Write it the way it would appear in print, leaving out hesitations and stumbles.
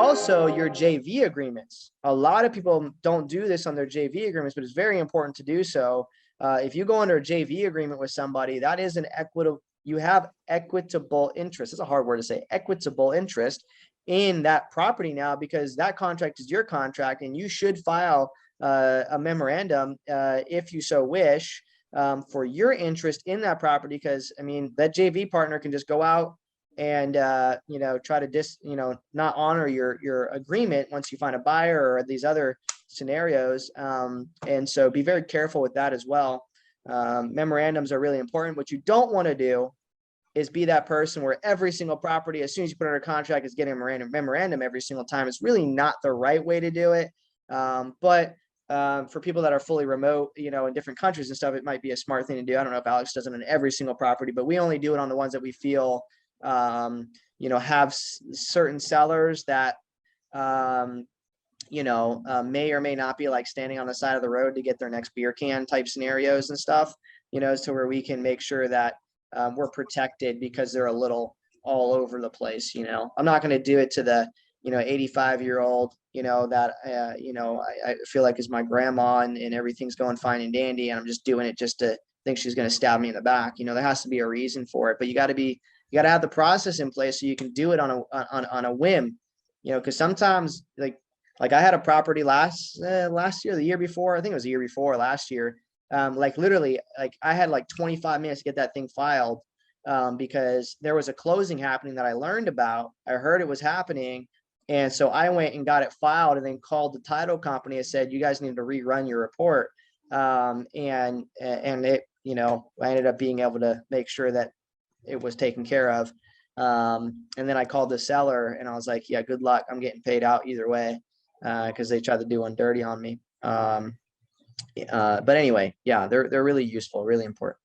also your JV agreements. A lot of people don't do this on their JV agreements, but it's very important to do so. If you go under a JV agreement with somebody, that is an equitable, you have equitable interest. It's a hard word to say, equitable interest in that property now, because that contract is your contract, and you should file a memorandum if you so wish for your interest in that property. Because I mean, that JV partner can just go out and try to not honor your agreement once you find a buyer, or these other scenarios. And so be very careful with that as well. Memorandums are really important. What you don't want to do is be that person where every single property, as soon as you put under contract, is getting a memorandum every single time. It's really not the right way to do it. But for people that are fully remote, in different countries and stuff, it might be a smart thing to do. I don't know if Alex does it on every single property, but we only do it on the ones that we feel have certain sellers that may or may not be like standing on the side of the road to get their next beer can type scenarios and stuff, so where we can make sure that we're protected, because they're a little all over the place. I'm not going to do it to the 85-year-old that I feel like is my grandma, and everything's going fine and dandy, and I'm just doing it just to think she's going to stab me in the back. There has to be a reason for it, but you got to have the process in place so you can do it on a whim, because sometimes like I had a property last year, the year before, I think it was the year before last year. Literally, I had 25 minutes to get that thing filed, because there was a closing happening that I learned about. I heard it was happening. And so I went and got it filed, and then called the title company and said, you guys need to rerun your report. And it, I ended up being able to make sure that it was taken care of. And then I called the seller, and I was like, yeah, good luck. I'm getting paid out either way, because they tried to do one dirty on me. But anyway, yeah, they're really useful, really important.